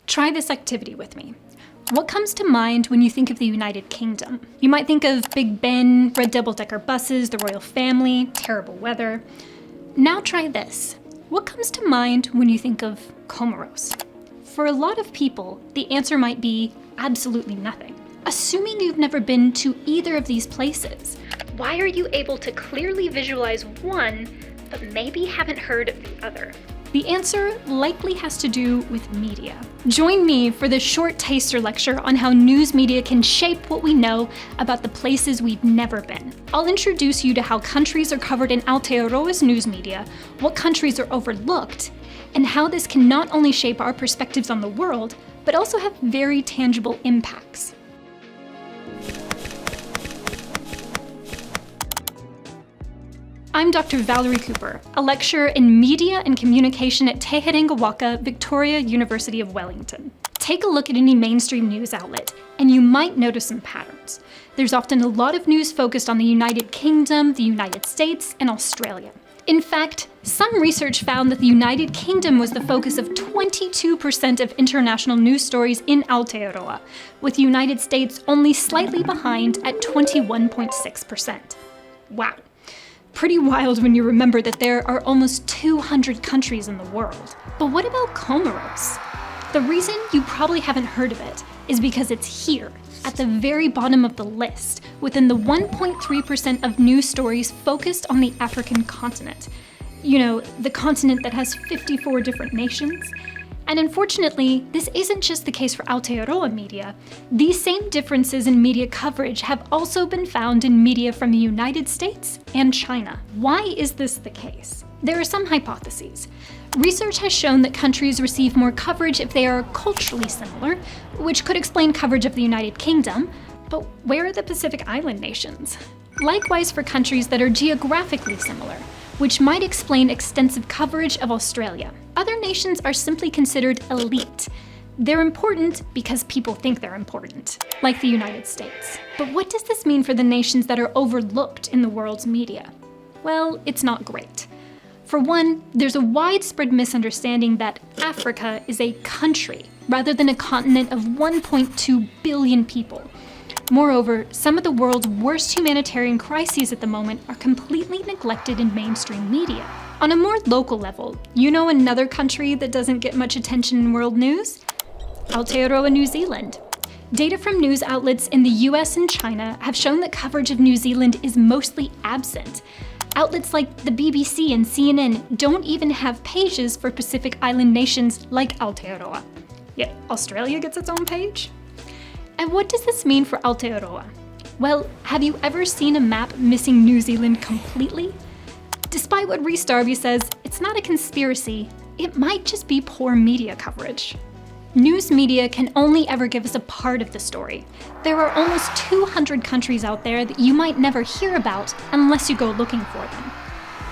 Try this activity with me. What comes to mind when you think of the United Kingdom? You might think of Big Ben, red double-decker buses, the royal family, terrible weather. Now try this. What comes to mind when you think of Comoros? For a lot of people, the answer might be absolutely nothing. Assuming you've never been to either of these places, why are you able to clearly visualize one, but maybe haven't heard of the other? The answer likely has to do with media. Join me for this short taster lecture on how news media can shape what we know about the places we've never been. I'll introduce you to how countries are covered in Aotearoa's news media, what countries are overlooked, and how this can not only shape our perspectives on the world, but also have very tangible impacts. I'm Dr. Valerie Cooper, a lecturer in Media and Communication at Te Herengawaka, Victoria, University of Wellington. Take a look at any mainstream news outlet, and you might notice some patterns. There's often a lot of news focused on the United Kingdom, the United States, and Australia. In fact, some research found that the United Kingdom was the focus of 22% of international news stories in Aotearoa, with the United States only slightly behind at 21.6%. Wow. Pretty wild when you remember that there are almost 200 countries in the world. But what about Comoros? The reason you probably haven't heard of it is because it's here, at the very bottom of the list, within the 1.3% of news stories focused on the African continent. You know, the continent that has 54 different nations. And unfortunately, this isn't just the case for Aotearoa media. These same differences in media coverage have also been found in media from the United States and China. Why is this the case? There are some hypotheses. Research has shown that countries receive more coverage if they are culturally similar, which could explain coverage of the United Kingdom, but where are the Pacific Island nations? Likewise for countries that are geographically similar, which might explain extensive coverage of Australia. Other nations are simply considered elite. They're important because people think they're important, like the United States. But what does this mean for the nations that are overlooked in the world's media? Well, it's not great. For one, there's a widespread misunderstanding that Africa is a country rather than a continent of 1.2 billion people. Moreover, some of the world's worst humanitarian crises at the moment are completely neglected in mainstream media. On a more local level, you know another country that doesn't get much attention in world news? Aotearoa, New Zealand. Data from news outlets in the US and China have shown that coverage of New Zealand is mostly absent. Outlets like the BBC and CNN don't even have pages for Pacific Island nations like Aotearoa. Yet Australia gets its own page? And what does this mean for Aotearoa? Well, have you ever seen a map missing New Zealand completely? Despite what Rhys Darby says, it's not a conspiracy, it might just be poor media coverage. News media can only ever give us a part of the story. There are almost 200 countries out there that you might never hear about unless you go looking for them.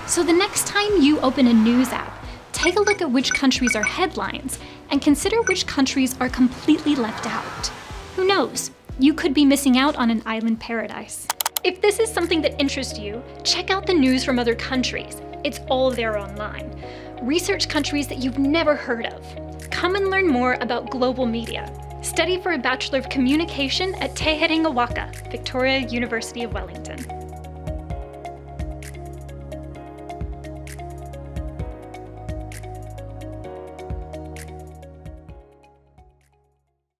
So the next time you open a news app, take a look at which countries are headlines and consider which countries are completely left out. Who knows? You could be missing out on an island paradise. If this is something that interests you, check out the news from other countries. It's all there online. Research countries that you've never heard of. Come and learn more about global media. Study for a Bachelor of Communication at Te Herengawaka, Victoria, University of Wellington.